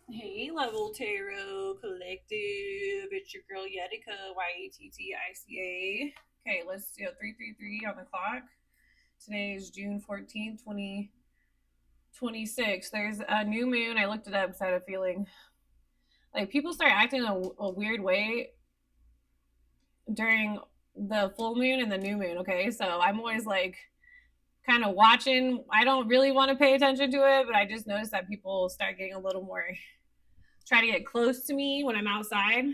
Hey, Level Tarot Collective. It's your girl Yetica, Yettica. Okay, let's do 333 on the clock. Today is June 14th, 2026. There's a new moon. I looked it up because I had a feeling like people start acting a weird way during the full moon and the new moon. Okay, so I'm always like kind of watching. I don't really want to pay attention to it, but I just noticed that people start getting a little more try to get close to me when I'm outside.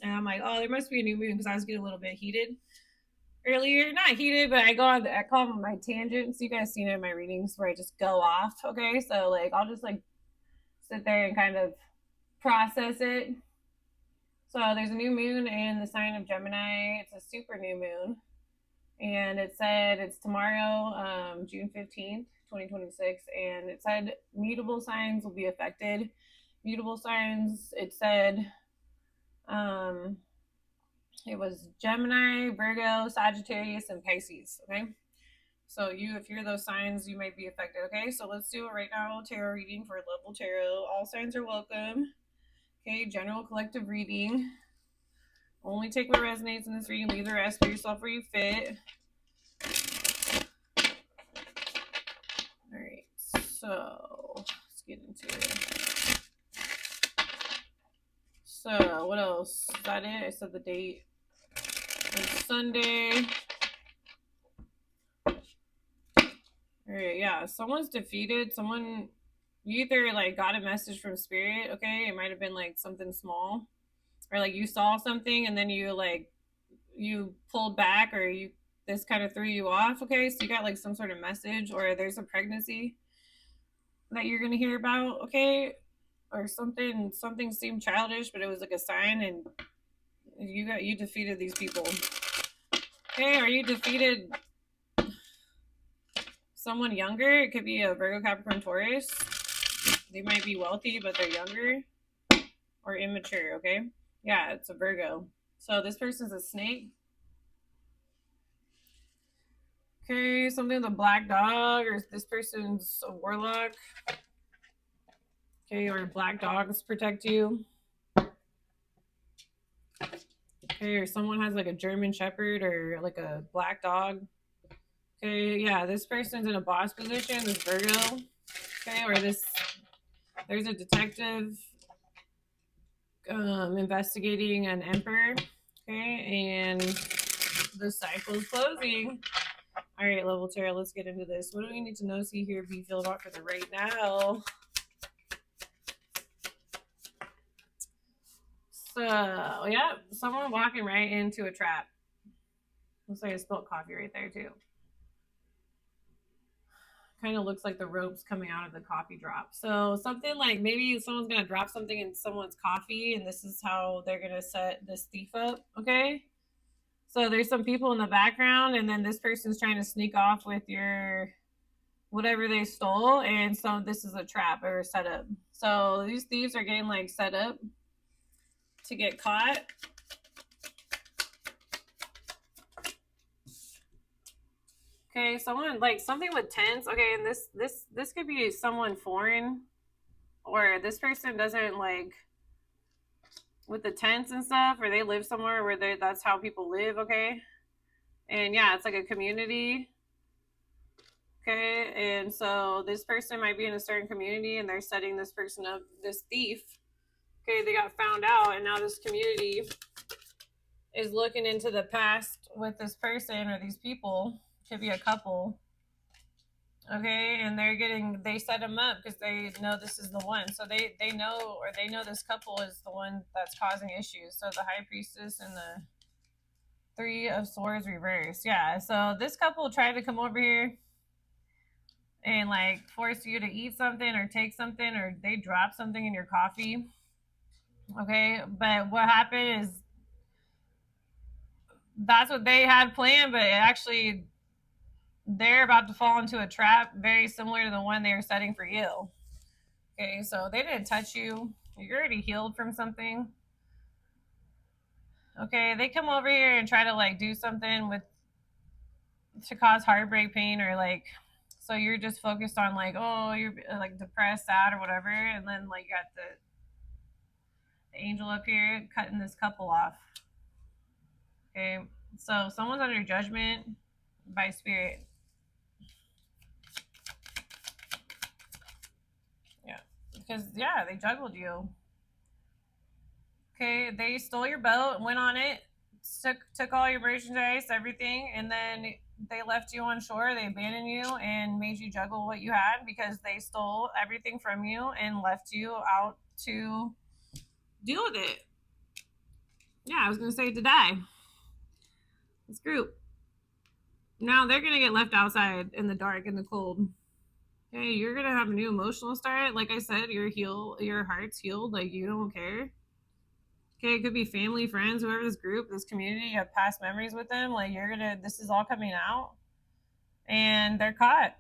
And I'm like, oh, there must be a new moon because I was getting a little bit heated earlier. Not heated, but I call them my tangents. You guys seen it in my readings where I just go off. Okay. So like I'll just like sit there and kind of process it. So there's a new moon in the sign of Gemini. It's a super new moon. And it said it's tomorrow, June 15th, 2026. And it said mutable signs will be affected. Mutable signs, it said um, it was Gemini, Virgo, Sagittarius, and Pisces. Okay. So if you're those signs, you might be affected. Okay. So let's do it right now. Tarot reading for Level Tarot. All signs are welcome. Okay. General collective reading. Only take what resonates in this reading. Leave the rest. Put yourself where you fit. All right. So let's get into it. So what else? Is that it? I said the date. It's Sunday. All right, yeah. Someone's defeated. Someone, you either like got a message from spirit. Okay, it might have been like something small, or like you saw something and then you pulled back, or you this kind of threw you off. Okay, so you got like some sort of message, or there's a pregnancy that you're gonna hear about. Okay, or something seemed childish, but it was like a sign, and you defeated these people. Okay, or you defeated someone younger. It could be a Virgo, Capricorn, Taurus. They might be wealthy, but they're younger or immature. Okay, yeah, it's a Virgo. So this person's a snake. Okay, something with a black dog, or this person's a warlock. Okay, or black dogs protect you. Okay, or someone has like a German Shepherd or like a black dog. Okay, yeah, this person's in a boss position. This Virgo. Okay, or there's a detective investigating an emperor. Okay, and the cycle's closing. All right, Level Tarot, let's get into this. What do we need to know, see, hear, be, feel about for the right now? So, yeah, someone walking right into a trap. Looks like I spilled coffee right there, too. Kind of looks like the ropes coming out of the coffee drop. So, something like maybe someone's going to drop something in someone's coffee, and this is how they're going to set this thief up, okay? So, there's some people in the background, and then this person's trying to sneak off with your whatever they stole, and so this is a trap or a setup. So these thieves are getting like set up to get caught. Okay, someone like something with tents. Okay, and this could be someone foreign, or this person doesn't like with the tents and stuff, or they live somewhere where that's how people live. Okay, and yeah, it's like a community. Okay, and so this person might be in a certain community, and they're setting this person up, this thief. Okay, they got found out, and now this community is looking into the past with this person or these people. Could be a couple. Okay, and they set them up because they know this is the one. So they know this couple is the one that's causing issues. So the High Priestess and the Three of Swords reversed. Yeah, so this couple tried to come over here and like force you to eat something or take something, or they drop something in your coffee. Okay, but what happened is that's what they had planned, but it actually they're about to fall into a trap very similar to the one they were setting for you. Okay, so they didn't touch you. You're already healed from something. Okay, they come over here and try to like do something to cause heartbreak, pain, or like, so you're just focused on like, oh, you're like depressed, sad, or whatever, and then like you got The angel up here cutting this couple off. Okay, so someone's under judgment by spirit. Yeah, because yeah, they juggled you. Okay, they stole your boat, went on it, took all your merchandise, everything, and then they left you on shore. They abandoned you and made you juggle what you had because they stole everything from you and left you out to deal with it. Yeah, I was gonna say to die. This group. Now they're gonna get left outside in the dark in the cold. Okay, you're gonna have a new emotional start. Like I said, your heart's healed. Like you don't care. Okay, it could be family, friends, whoever this group, this community, you have past memories with them. Like this is all coming out, and they're caught.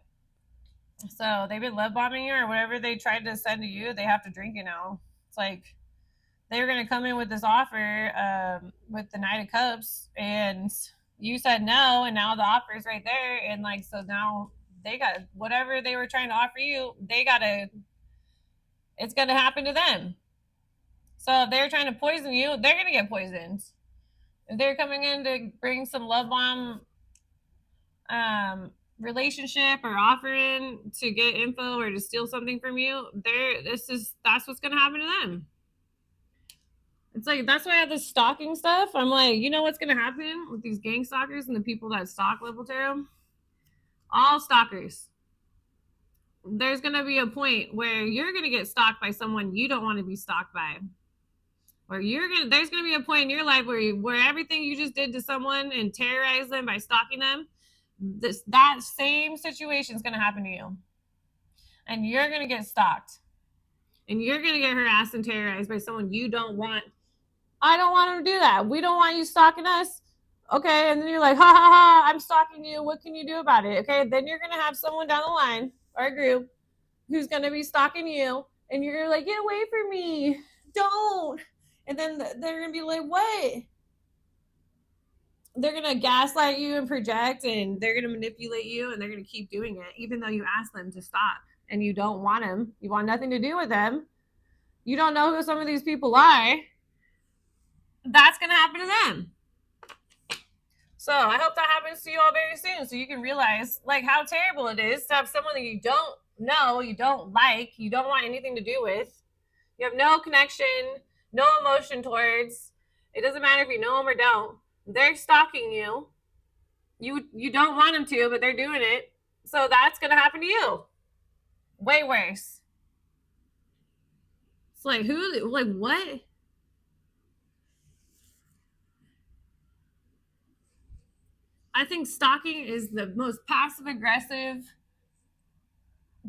So they've been love bombing you or whatever they tried to send to you. They have to drink it now. It's like they were gonna come in with this offer with the Knight of Cups, and you said no, and now the offer's right there, and like so now they got whatever they were trying to offer you. It's gonna happen to them. So if they're trying to poison you, they're gonna get poisoned. If they're coming in to bring some love bomb relationship or offering to get info or to steal something from you, that's what's gonna happen to them. It's like that's why I have this stalking stuff. I'm like, you know what's gonna happen with these gang stalkers and the people that stalk level tarot? All stalkers. There's gonna be a point where you're gonna get stalked by someone you don't want to be stalked by. Or there's gonna be a point in your life where everything you just did to someone and terrorize them by stalking them, that same situation is gonna happen to you. And you're gonna get stalked. And you're gonna get harassed and terrorized by someone you don't want. I don't want them to do that. We don't want you stalking us. Okay, and then you're like, ha ha ha, I'm stalking you. What can you do about it? Okay, then you're gonna have someone down the line or a group who's gonna be stalking you, and you're like, get away from me. Don't. And then they're gonna be like, what? They're gonna gaslight you and project, and they're gonna manipulate you, and they're gonna keep doing it, even though you ask them to stop and you don't want them. You want nothing to do with them. You don't know who some of these people are. That's gonna happen to them. So I hope that happens to you all very soon, so you can realize like how terrible it is to have someone that you don't know, you don't like, you don't want anything to do with. You have no connection, no emotion towards. It doesn't matter if you know them or don't. They're stalking you. You don't want them to, but they're doing it. So that's gonna happen to you. Way worse. It's like who? Like what? I think stalking is the most passive aggressive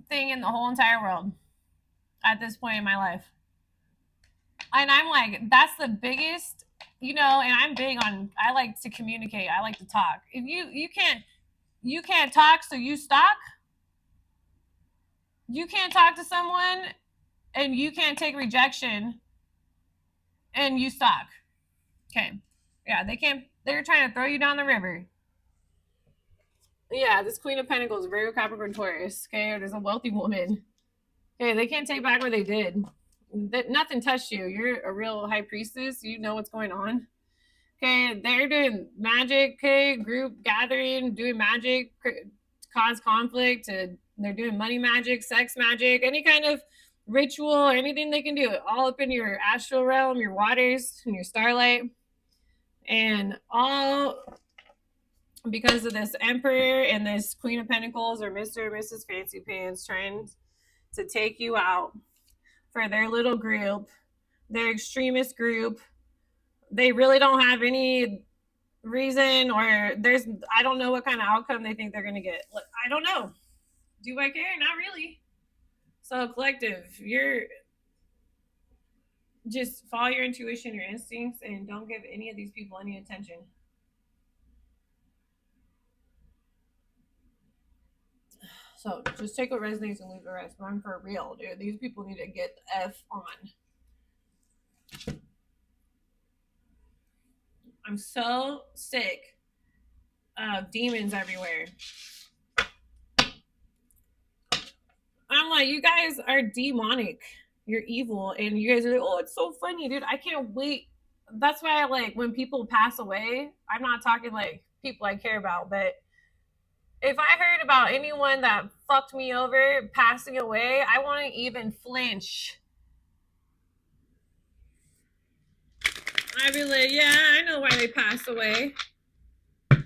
thing in the whole entire world at this point in my life. And I'm like, that's the biggest, and I'm big on, I like to communicate. I like to talk. If you can't talk, so you stalk. You can't talk to someone and you can't take rejection and you stalk. Okay. Yeah, they're trying to throw you down the river. Yeah, this Queen of Pentacles, Virgo, Capricorn, Taurus. Okay, there's a wealthy woman. Okay, they can't take back what they did. Nothing touched you. You're a real high priestess. You know what's going on. Okay, they're doing magic. Okay, group gathering, doing magic, cause conflict. They're doing money magic, sex magic, any kind of ritual or anything they can do. All up in your astral realm, your waters, and your starlight, and all because of this Emperor and this Queen of Pentacles or Mr. and Mrs. Fancy Pants trying to take you out for their little group, their extremist group. They really don't have any reason, or I don't know what kind of outcome they think they're going to get. I don't know. Do I care? Not really. So collective, you're just follow your intuition, your instincts, and don't give any of these people any attention. So just take what resonates and leave the rest. But I'm for real, dude. These people need to get the F on. I'm so sick of demons everywhere. I'm like, you guys are demonic. you're evil, and you guys are like, oh, it's so funny, dude. I can't wait. That's why I like when people pass away. I'm not talking like people I care about, but if I heard about anyone that fucked me over passing away, I wouldn't even flinch. I'd be like, yeah, I know why they passed away. I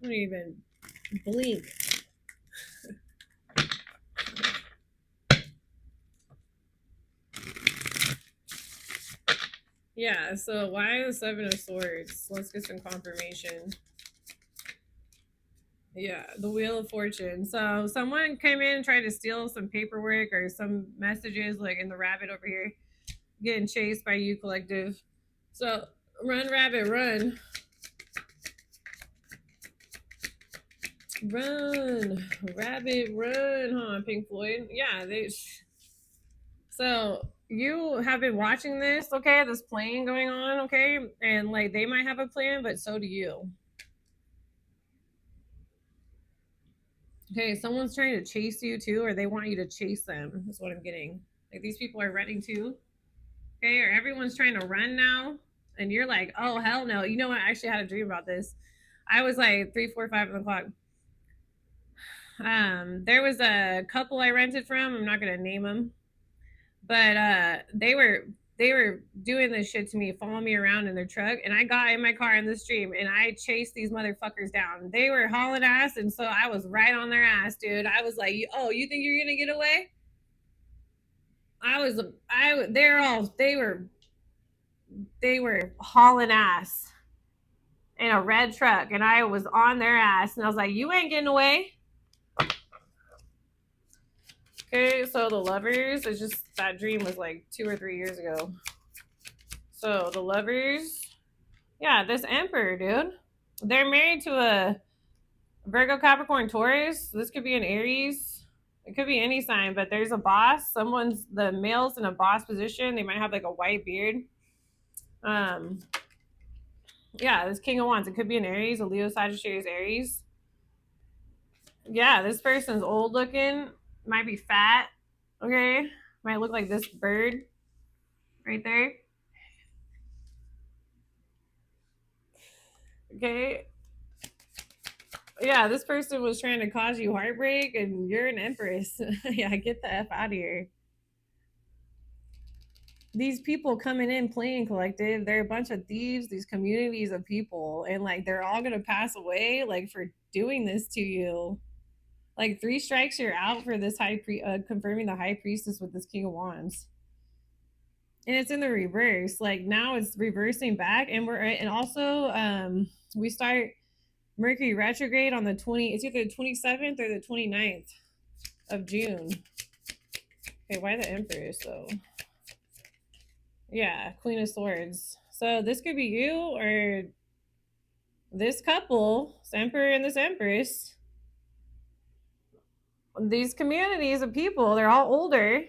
don't even blink. Yeah, so why the Seven of Swords? Let's get some confirmation. Yeah, the Wheel of Fortune. So someone came in and tried to steal some paperwork or some messages, like in the rabbit over here, getting chased by you collective. So run, rabbit, run. Run, rabbit, run, huh, Pink Floyd? Yeah, they. So you have been watching this, okay? This plan going on, okay? And like they might have a plan, but so do you. Okay, someone's trying to chase you too, or they want you to chase them. That's what I'm getting. Like these people are running too. Okay, or everyone's trying to run now, and you're like, oh hell no. You know what? I actually had a dream about this. I was like 3, 4, 5 o'clock. There was a couple I rented from. I'm not gonna name them, but they were doing this shit to me, following me around in their truck, and I got in my car in the stream and I chased these motherfuckers down. They were hauling ass, and so I was right on their ass, dude. I was like, oh, you think you're gonna get away? They were hauling ass in a red truck, and I was on their ass, and I was like, you ain't getting away. Okay, so the Lovers, it's just that dream was like 2 or 3 years ago. So the Lovers, yeah, this Emperor, dude. They're married to a Virgo, Capricorn, Taurus. This could be an Aries. It could be any sign, but there's a boss. The male's in a boss position. They might have like a white beard. Yeah, this King of Wands. It could be an Aries, a Leo, Sagittarius, Aries. Yeah, this person's old looking. Might be fat. Okay, might look like this bird right there. Okay. Yeah, this person was trying to cause you heartbreak, and you're an empress. Yeah, get the F out of here. These people coming in playing collective, they're a bunch of thieves, these communities of people, and like they're all gonna pass away like for doing this to you. Like 3 strikes, you're out for this confirming the high priestess with this King of Wands. And it's in the reverse. Like now it's reversing back, and also we start Mercury retrograde on the 20, it's either the 27th or the 29th of June. Okay, why the Empress though? Yeah, Queen of Swords. So this could be you or this couple, this Emperor and this Empress. These communities of people, they're all older.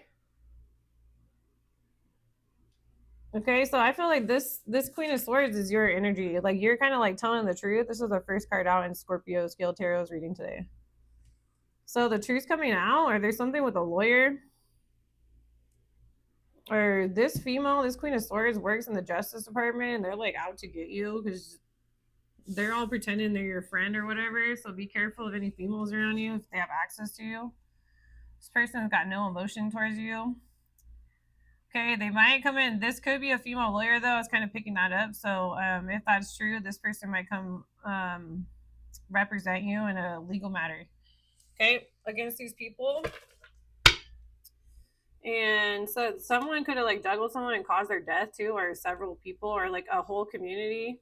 Okay, so I feel like this Queen of Swords is your energy. Like you're kind of like telling the truth. This is the first card out in Scorpio Scale Tarot's reading today. So the truth's coming out, or there's something with a lawyer. Or this female, this Queen of Swords works in the Justice Department, and they're like out to get you because they're all pretending they're your friend or whatever. So be careful of any females around you if they have access to you. This person has got no emotion towards you. Okay, they might come in. This could be a female lawyer, though. I was kind of picking that up. So if that's true, this person might come represent you in a legal matter. Okay, against these people. And so someone could have like juggled someone and caused their death too, or several people, or like a whole community.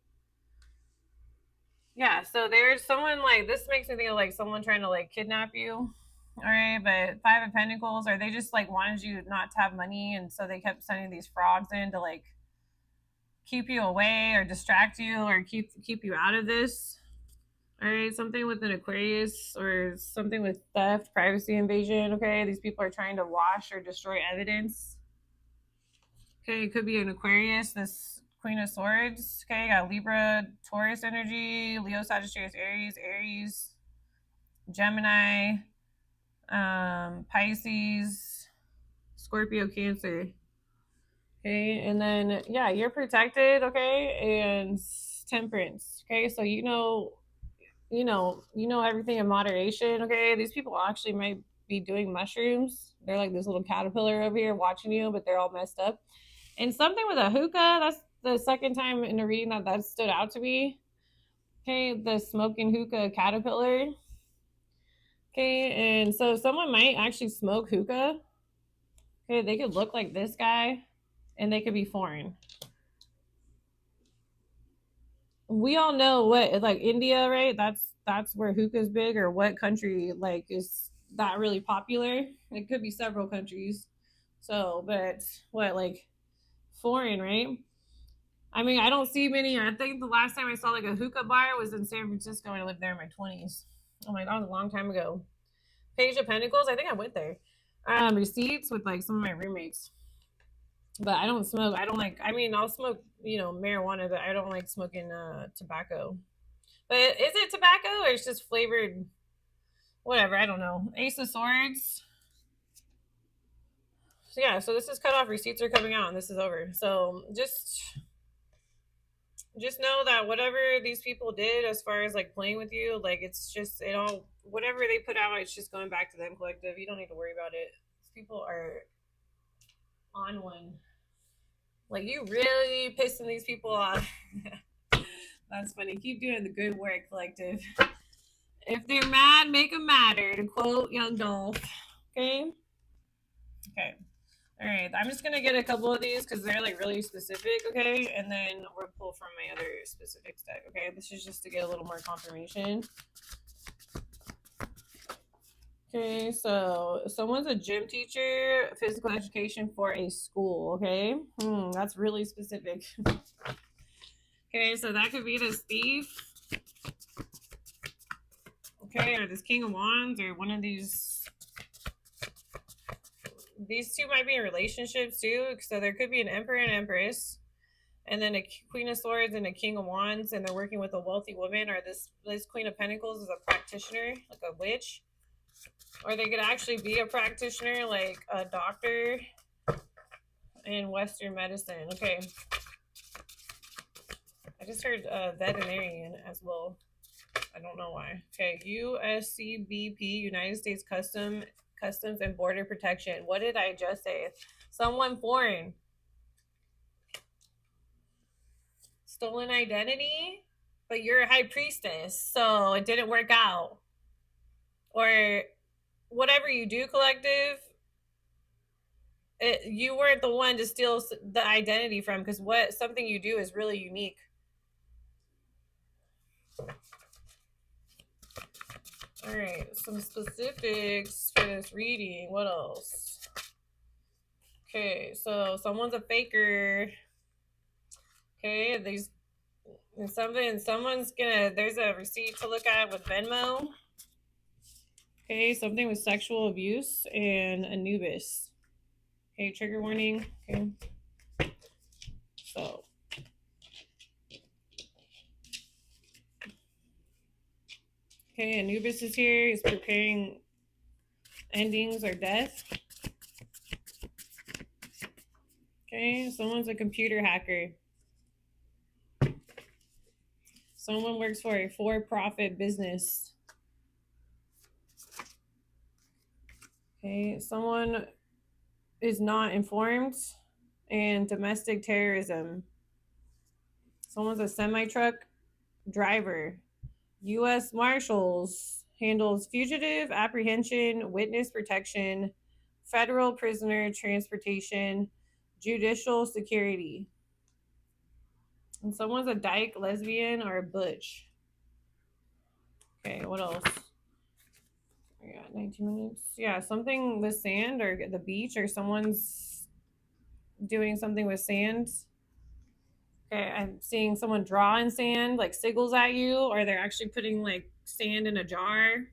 Yeah, so there's someone like this makes me think of like someone trying to like kidnap you. All right, but 5 of Pentacles, or they just like wanted you not to have money, and so they kept sending these frogs in to like keep you away or distract you or keep you out of this. All right, something with an Aquarius or something with theft, privacy invasion. Okay, these people are trying to wash or destroy evidence. Okay, it could be an Aquarius, this Queen of Swords. Okay, got Libra, Taurus energy, Leo, Sagittarius, Aries, Aries. Gemini, Pisces, Scorpio, Cancer. Okay, and then yeah, you're protected. Okay, and Temperance. Okay, so you know everything in moderation. Okay, these people actually might be doing mushrooms. They're like this little caterpillar over here watching you, but they're all messed up. And something with a hookah. That's the second time in a reading that stood out to me. Okay, the smoking hookah caterpillar. Okay, and so someone might actually smoke hookah. Okay, they could look like this guy, and they could be foreign. We all know what, like, India, right? That's where hookah's big, or what country like is that really popular? It could be several countries. So, but what, like, foreign, right? I mean, I don't see many. I think the last time I saw like a hookah bar was in San Francisco, and I lived there in my 20s. Oh my, that was a long time ago. Page of Pentacles. I think I went there. Receipts with like some of my roommates. But I don't smoke. I don't like. I mean, I'll smoke, marijuana, but I don't like smoking tobacco. But is it tobacco or it's just flavored? Whatever. I don't know. Ace of Swords. So yeah. So this is cut off. Receipts are coming out, and this is over. So just know that whatever these people did as far as like playing with you, like, it's just, it all, whatever they put out, it's just going back to them, collective. You don't need to worry about it. These people are on one. Like, you really pissing these people off. That's funny. Keep doing the good work, collective. If they're mad, make them madder, to quote Young Dolph. Okay. Okay. All right, I'm just gonna get a couple of these because they're like really specific, okay? And then we'll pull from my other specific deck, okay? This is just to get a little more confirmation. Okay, so someone's a gym teacher, physical education for a school, okay? That's really specific. Okay, so that could be this thief. Okay, or this King of Wands, or one of these. These two might be in relationships too, so there could be an Emperor and Empress, and then a Queen of Swords and a King of Wands, and they're working with a wealthy woman, or this Queen of Pentacles is a practitioner, like a witch, or they could actually be a practitioner, like a doctor in Western medicine. Okay, I just heard veterinarian as well. I don't know why. Okay, USCBP, United States Customs and Border Protection. What did I just say? Someone foreign. Stolen identity, but you're a high priestess, so it didn't work out. Or whatever you do, collective, you weren't the one to steal the identity from, because something you do is really unique. All right, some specifics for this reading. What else? Okay, so someone's a faker. Okay, there's a receipt to look at with Venmo. Okay, something with sexual abuse and Anubis. Okay, trigger warning. Okay. So. Okay, Anubis is here. He's preparing endings or death. Okay, someone's a computer hacker. Someone works for a for-profit business. Okay, someone is not informed, and domestic terrorism. Someone's a semi-truck driver. U.S. Marshals handles fugitive apprehension, witness protection, federal prisoner transportation, judicial security. And someone's a dyke, lesbian, or a butch. Okay, what else? We got 19 minutes. Yeah, something with sand or the beach, or someone's doing something with sand. Okay, I'm seeing someone draw in sand, like sigils at you, or they're actually putting like sand in a jar.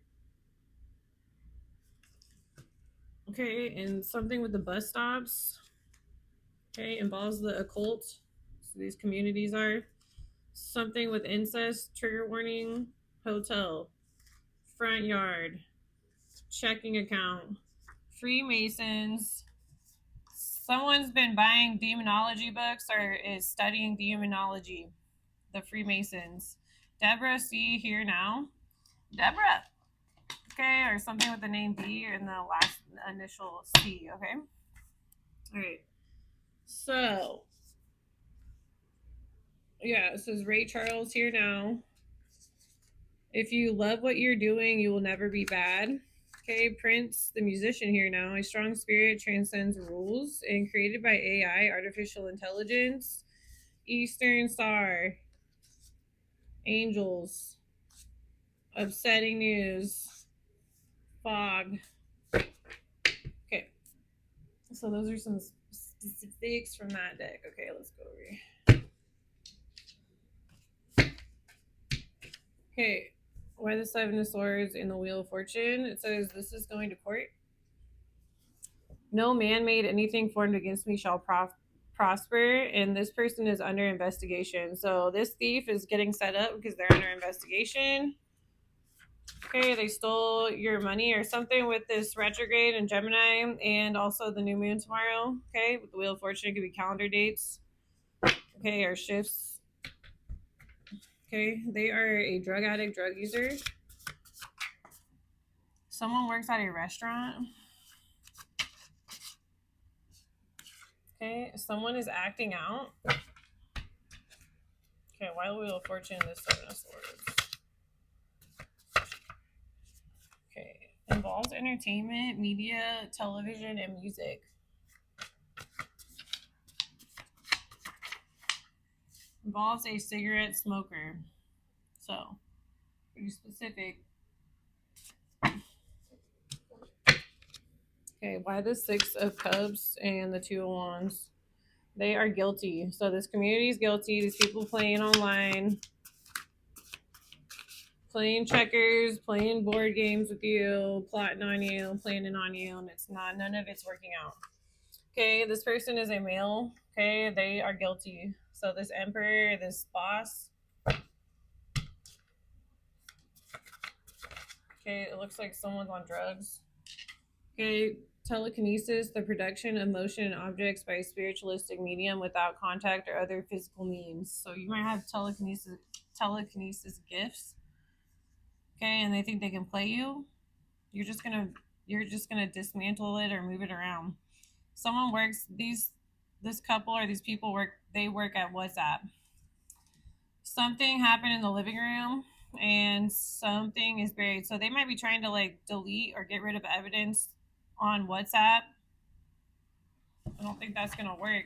Okay, and something with the bus stops. Okay, involves the occult. So these communities are. Something with incest, trigger warning, hotel. front yard, checking account, Freemasons. Someone's been buying demonology books or is studying demonology. The Freemasons. Deborah C. here now. Deborah. Okay, or something with the name D or in the last initial C, okay? All right. So, yeah, it says Ray Charles here now. If you love what you're doing, you will never be bad. Okay, Prince, the musician here now. A strong spirit transcends rules and created by AI, artificial intelligence. Eastern Star. Angels. Upsetting news. Fog. Okay. So those are some statistics from that deck. Okay, let's go over here. Okay. Why the Seven of Swords in the Wheel of Fortune? It says, this is going to court. No man made anything formed against me shall prosper, and this person is under investigation. So this thief is getting set up because they're under investigation. Okay, they stole your money or something with this retrograde in Gemini and also the new moon tomorrow. Okay, with the Wheel of Fortune, it could be calendar dates. Okay, or shifts. Okay, they are a drug addict, drug user. Someone works at a restaurant. Okay, someone is acting out. Okay, why the Wheel of Fortune, this Seven of Swords? Okay, involves entertainment, media, television, and music. Involves a cigarette smoker. So, pretty specific. Okay, why the Six of Cups and the Two of Wands? They are guilty. So this community is guilty. These people playing online, playing checkers, playing board games with you, plotting on you, planning on you, and it's not, none of it's working out. Okay, this person is a male. Okay, they are guilty. So this emperor, this boss. Okay, it looks like someone's on drugs. Okay, telekinesis, the production of motion and objects by a spiritualistic medium without contact or other physical means. So you might have telekinesis gifts. Okay, and they think they can play you. You're just gonna dismantle it or move it around. Someone works, this couple or these people work at WhatsApp. Something happened in the living room and something is buried. So they might be trying to like delete or get rid of evidence on WhatsApp. I don't think that's gonna work.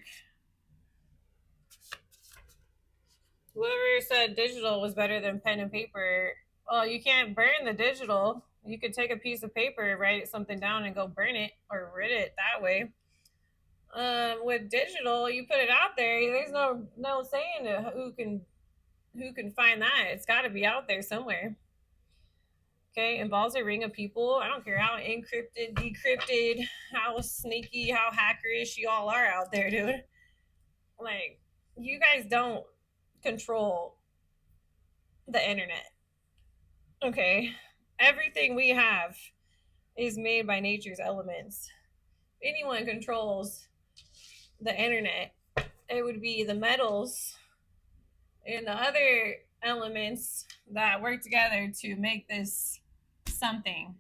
Whoever said digital was better than pen and paper, oh, you can't burn the digital. You could take a piece of paper, write something down, and go burn it or read it that way. With digital, you put it out there. There's no saying who can find that. It's got to be out there somewhere. Okay, involves a ring of people. I don't care how encrypted, decrypted, how sneaky, how hackerish you all are out there, dude. Like, you guys don't control the internet. Okay, everything we have is made by nature's elements. If anyone controls the internet, it would be the metals and the other elements that work together to make this something.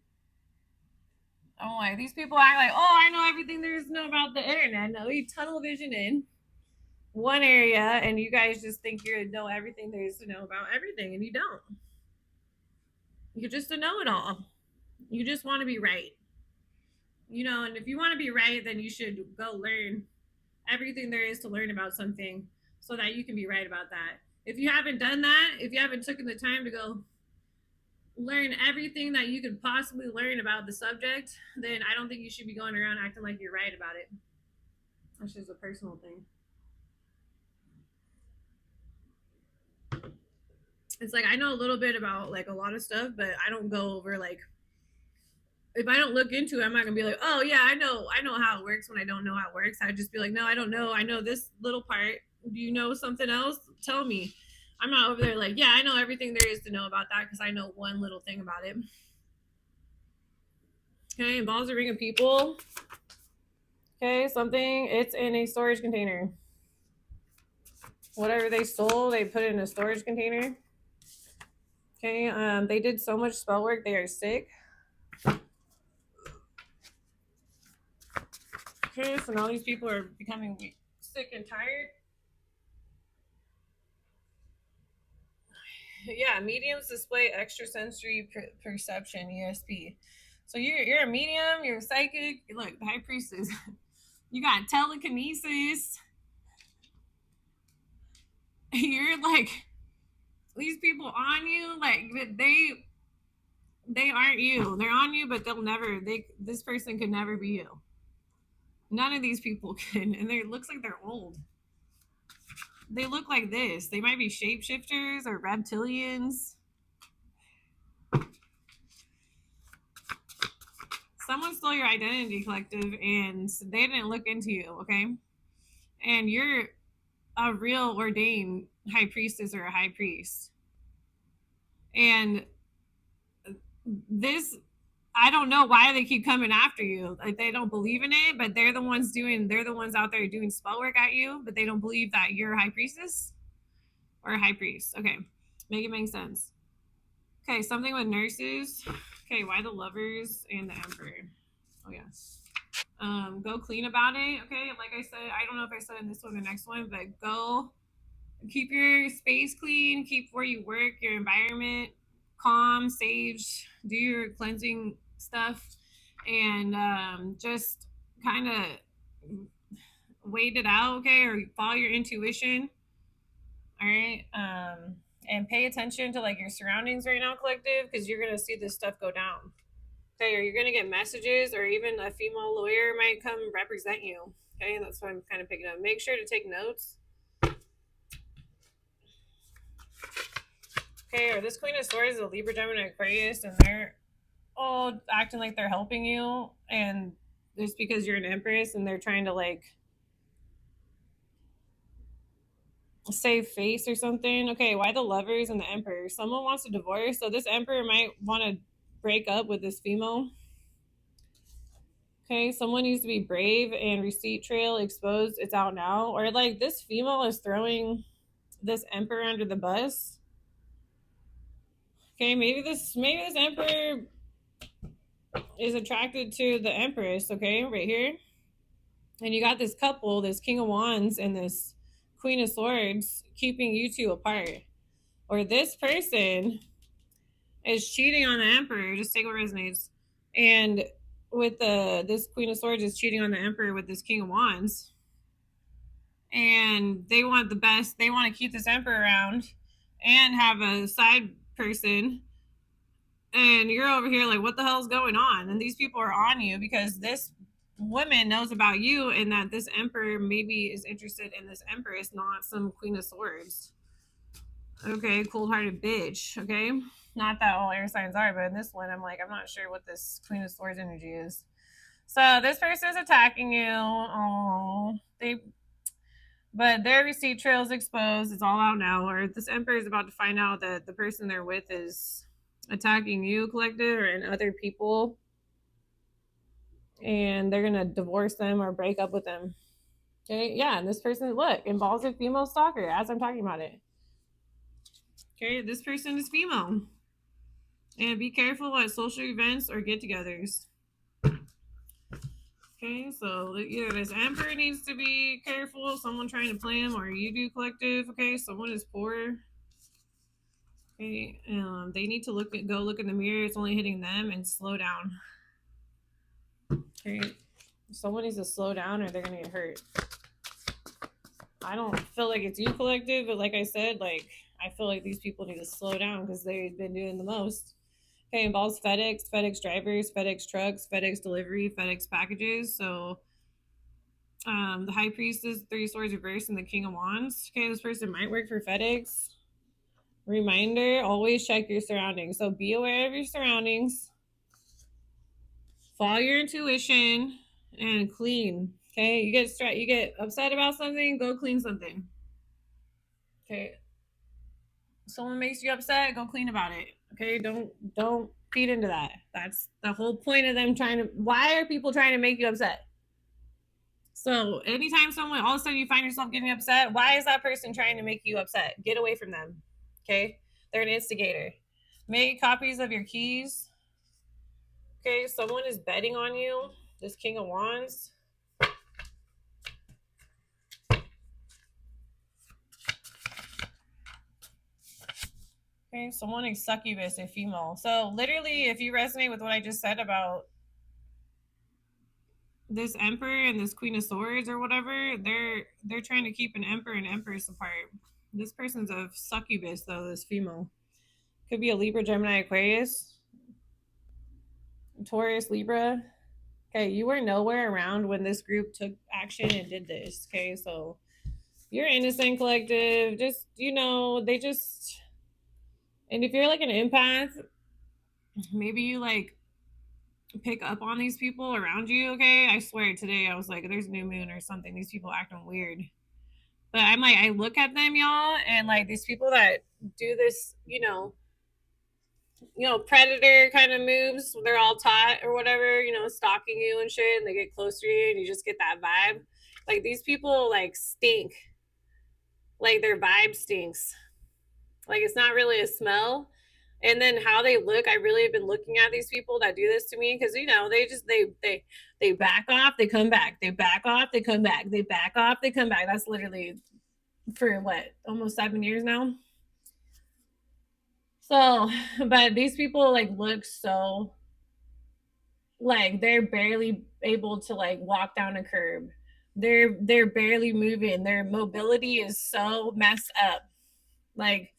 I'm like, these people act like, oh, I know everything there is to know about the internet. No, you tunnel vision in one area and you guys just think you know everything there is to know about everything, and you don't. You're just a know-it-all. You just want to be right. You know, and if you want to be right, then you should go learn everything there is to learn about something so that you can be right about that. If you haven't done that, if you haven't taken the time to go learn everything that you could possibly learn about the subject, then I don't think you should be going around acting like you're right about it. That's just a personal thing. It's like, I know a little bit about like a lot of stuff, but I don't go over like, if I don't look into it, I'm not gonna be like, oh yeah, I know how it works when I don't know how it works. I'd just be like, no, I don't know. I know this little part. Do you know something else? Tell me. I'm not over there like, yeah, I know everything there is to know about that because I know one little thing about it. Okay, involves a ring of people. Okay, something, it's in a storage container. Whatever they stole, they put it in a storage container. Okay, they did so much spell work, they are sick. Okay, so now these people are becoming sick and tired. Yeah, mediums display extrasensory perception, ESP. So you're a medium, you're a psychic. Look, the high priestess. You got telekinesis. You're like these people on you, like they aren't you. They're on you, but they'll never. This person could never be you. None of these people can, and they looks like they're old. They look like this. They might be shapeshifters or reptilians. Someone stole your identity, collective, and they didn't look into you, okay? And you're a real ordained high priestess or a high priest. And this, I don't know why they keep coming after you. Like they don't believe in it, but they're the ones out there doing spell work at you, but they don't believe that you're a high priestess or a high priest. Okay, make it make sense. Okay, something with nurses. Okay, why the lovers and the emperor? Oh yeah. Go clean about it. Okay, like I said, I don't know if I said in this one or the next one, but go keep your space clean, keep where you work, your environment calm, sage, do your cleansing stuff, and just kind of wait it out, okay, or follow your intuition. All right. And pay attention to like your surroundings right now, collective, because you're gonna see this stuff go down. Okay, or you're gonna get messages, or even a female lawyer might come represent you. Okay, and that's what I'm kind of picking up. Make sure to take notes. Okay, or this Queen of Swords is a Libra, Gemini, Aquarius, and they're all acting like they're helping you, and just because you're an Empress, and they're trying to like save face or something. Okay, why the Lovers and the Emperor? Someone wants to divorce, so this Emperor might want to break up with this female. Okay, someone needs to be brave, and receipt trail exposed. It's out now. Or like this female is throwing this Emperor under the bus. Okay, maybe this Emperor is attracted to the Empress. Okay, right here, and you got this couple, this King of Wands and this Queen of Swords, keeping you two apart. Or this person is cheating on the Emperor. Just take what resonates. And with this Queen of Swords is cheating on the Emperor with this King of Wands. And they want the best. They want to keep this Emperor around and have a side person. And you're over here like, what the hell's going on? And these people are on you because this woman knows about you, and that this Emperor maybe is interested in this Empress, not some Queen of Swords. Okay, cold-hearted bitch. Okay, not that all air signs are, but in this one, I'm like, I'm not sure what this Queen of Swords energy is. So this person is attacking you. Oh, but their receipt trail is exposed. It's all out now. Or this Emperor is about to find out that the person they're with is attacking you, collective, or and other people, and they're gonna divorce them or break up with them. Okay, yeah, and this person, look, involves a female stalker as I'm talking about it. Okay, this person is female. And be careful at social events or get-togethers. Okay, so either this Emperor needs to be careful, someone trying to play him, or you do, collective. Okay, someone is poor. Okay, they need to go look in the mirror. It's only hitting them, and slow down. Okay, someone needs to slow down or they're gonna get hurt. I don't feel like it's you, collective, but like I said, like I feel like these people need to slow down because they've been doing the most. Okay, involves FedEx, FedEx drivers, FedEx trucks, FedEx delivery, FedEx packages. So the High Priestess, Three Swords reversed, and the King of Wands. Okay, this person might work for FedEx. Reminder, always check your surroundings. So be aware of your surroundings. Follow your intuition and clean. Okay, you get upset about something, go clean something. Okay, someone makes you upset, go clean about it. Okay, don't feed into that. That's the whole point of them trying to. Why are people trying to make you upset? So anytime someone, all of a sudden you find yourself getting upset, why is that person trying to make you upset? Get away from them. Okay? They're an instigator. Make copies of your keys. Okay, someone is betting on you. This King of Wands. Okay, someone is succubus, a female. So literally, if you resonate with what I just said about this Emperor and this Queen of Swords or whatever, they're trying to keep an Emperor and Empress apart. This person's a succubus, though, this female. Could be a Libra, Gemini, Aquarius, Taurus, Libra. Okay, you were nowhere around when this group took action and did this. Okay, so you're innocent collective. Just, they just. And if you're like an empath, maybe you like pick up on these people around you. Okay, I swear today I was like, there's a new moon or something. These people acting weird. But I'm like, I look at them, y'all, and like these people that do this, predator kind of moves. They're all taught or whatever, stalking you and shit, and they get close to you, and you just get that vibe. Like these people, like stink. Like their vibe stinks. Like it's not really a smell. And then how they look, I really have been looking at these people that do this to me because they back off, they come back, they back off, they come back, they back off, they come back. That's literally for what, almost 7 years now. So, but these people like look so like they're barely able to like walk down a curb. They're barely moving. Their mobility is so messed up. Like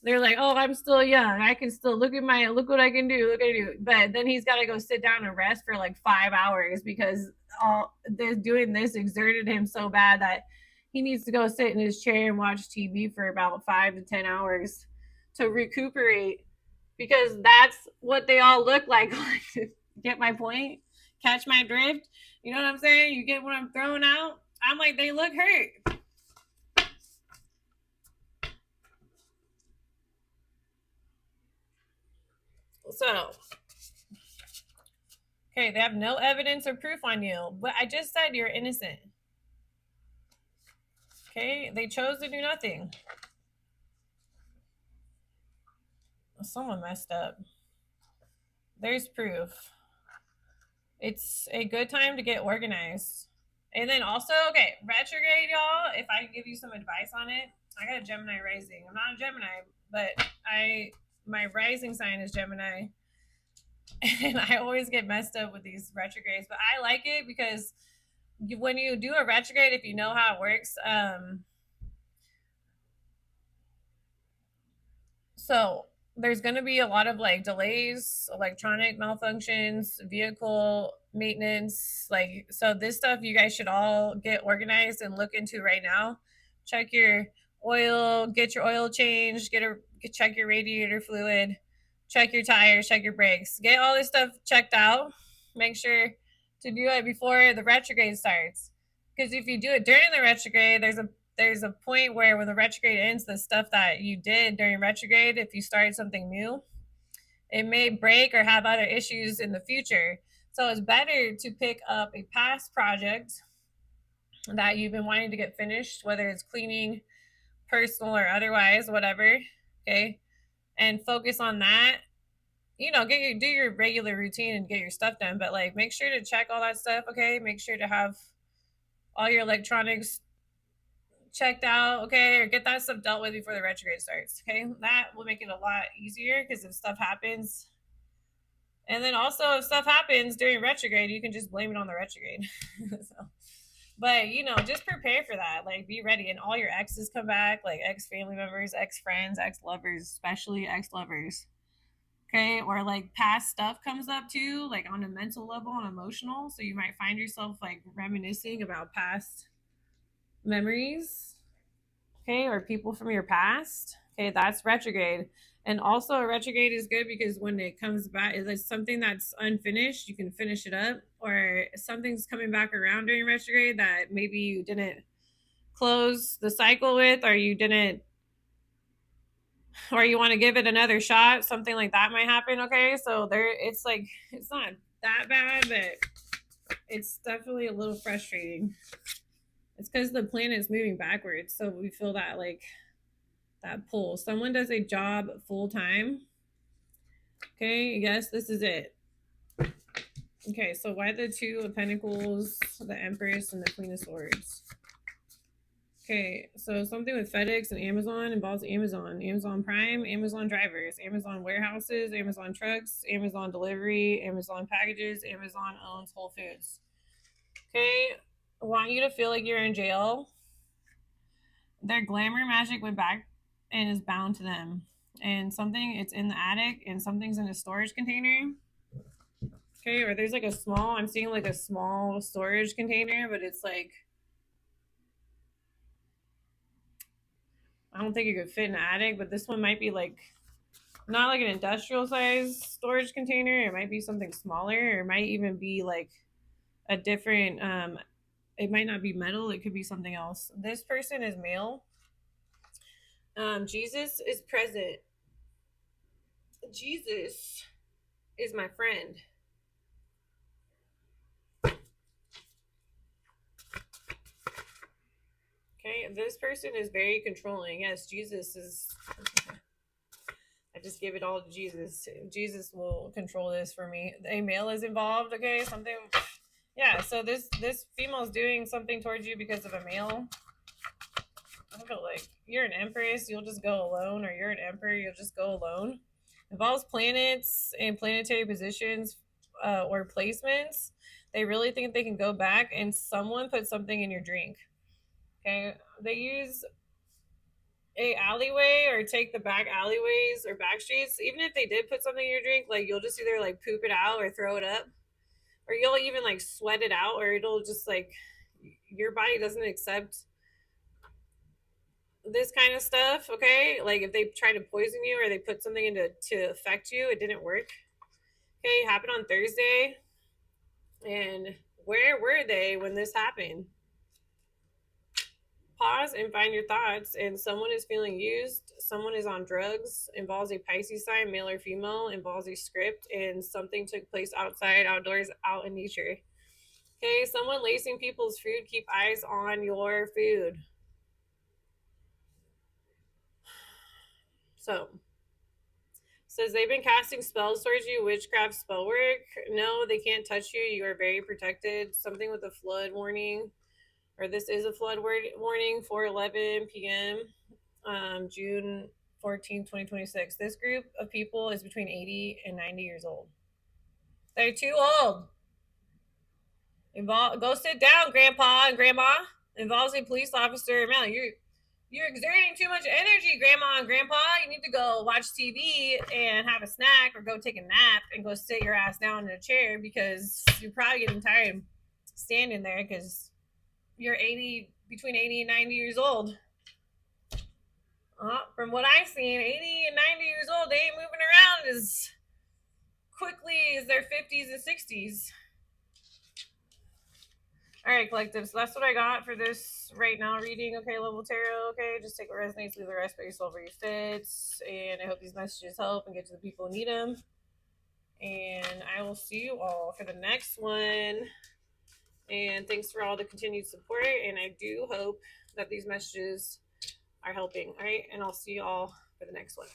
they're like, oh, I'm still young. I can still look what I can do. Look what I do. But then he's got to go sit down and rest for like 5 hours because all this doing this exerted him so bad that he needs to go sit in his chair and watch TV for about 5 to 10 hours to recuperate because that's what they all look like. Get my point? Catch my drift? You know what I'm saying? You get what I'm throwing out? I'm like, they look hurt. So, okay, they have no evidence or proof on you, but I just said you're innocent. Okay, they chose to do nothing. Someone messed up. There's proof. It's a good time to get organized. And then also, okay, retrograde, y'all, if I give you some advice on it, I got a Gemini rising. I'm not a Gemini, but my rising sign is Gemini. And I always get messed up with these retrogrades, but I like it because when you do a retrograde, if you know how it works, so there's going to be a lot of like delays, electronic malfunctions, vehicle maintenance, like, so this stuff you guys should all get organized and look into right now. Check your oil, get your oil changed, check your radiator fluid, check your tires, check your brakes, get all this stuff checked out. Make sure to do it before the retrograde starts, because if you do it during the retrograde, there's a point where when the retrograde ends, the stuff that you did during retrograde, if you started something new, it may break or have other issues in the future. So it's better to pick up a past project that you've been wanting to get finished, whether it's cleaning, personal or otherwise, whatever, okay, and focus on that. Do your regular routine and get your stuff done, but like make sure to check all that stuff, okay? Make sure to have all your electronics checked out, okay, or get that stuff dealt with before the retrograde starts, okay? That will make it a lot easier because if stuff happens, and then also if stuff happens during retrograde, you can just blame it on the retrograde. So, but just prepare for that. Like, be ready, and all your exes come back, like ex family members, ex friends, ex lovers, especially ex lovers. Okay, or like past stuff comes up too, like on a mental level and emotional. So you might find yourself like reminiscing about past memories, okay, or people from your past. Okay, that's retrograde. And also a retrograde is good because when it comes back, if it's something that's unfinished, you can finish it up, or something's coming back around during retrograde that maybe you didn't close the cycle with, or you didn't or you want to give it another shot, something like that might happen. Okay, so there, it's like, it's not that bad, but it's definitely a little frustrating. It's because the planet's moving backwards, so we feel that, like, that pull. Someone does a job full time. Okay, yes, this is it. Okay, so why the Two of Pentacles, the Empress, and the Queen of Swords? Okay, so something with FedEx and Amazon involves Amazon, Amazon Prime, Amazon drivers, Amazon warehouses, Amazon trucks, Amazon delivery, Amazon packages, Amazon owns Whole Foods. Okay, I want you to feel like you're in jail. Their glamour magic went back and is bound to them. And something, it's in the attic, and something's in a storage container. Okay, or there's like a small, I'm seeing like a small storage container, but it's like, I don't think it could fit in the attic, but this one might be like, not like an industrial size storage container. It might be something smaller, or it might even be like a different, it might not be metal, it could be something else. This person is male. Jesus is present. Jesus is my friend. Okay, this person is very controlling. Yes, Jesus is. I just give it all to Jesus. Jesus will control this for me. A male is involved. Okay, something. Yeah. So this female is doing something towards you because of a male. I feel like you're an empress, you'll just go alone, or you're an emperor, you'll just go alone. Involves planets and planetary positions or placements. They really think they can go back, and someone put something in your drink. Okay, they use a alleyway or take the back alleyways or back streets. Even if they did put something in your drink, like, you'll just either like poop it out or throw it up, or you'll even like sweat it out, or it'll just like, your body doesn't accept this kind of stuff. Okay, like if they try to poison you or they put something in to affect you, it didn't work. Okay, it happened on Thursday. And where were they when this happened? Pause and find your thoughts. And someone is feeling used, someone is on drugs, involves a Pisces sign, male or female, involves a script, and something took place outside, outdoors, out in nature. Okay, someone lacing people's food. Keep eyes on your food. So says they've been casting spells towards you, witchcraft, spell work. No, they can't touch you. You are very protected. Something with a flood warning, or this is a flood warning, 4:11 p.m. June 14th, 2026. This group of people is between 80 and 90 years old. They're too old. Go sit down, Grandpa and Grandma. Involves a police officer. Man, you're exerting too much energy, Grandma and Grandpa. You need to go watch TV and have a snack, or go take a nap and go sit your ass down in a chair, because you're probably getting tired standing there, because you're between 80 and 90 years old. From what I've seen, 80 and 90 years old, they ain't moving around as quickly as their 50s and 60s. All right, collective. So that's what I got for this right now reading. Okay, level tarot. Okay, just take what resonates, leave the rest by yourself where you fit. And I hope these messages help and get to the people who need them. And I will see you all for the next one. And thanks for all the continued support. And I do hope that these messages are helping. All right, and I'll see you all for the next one.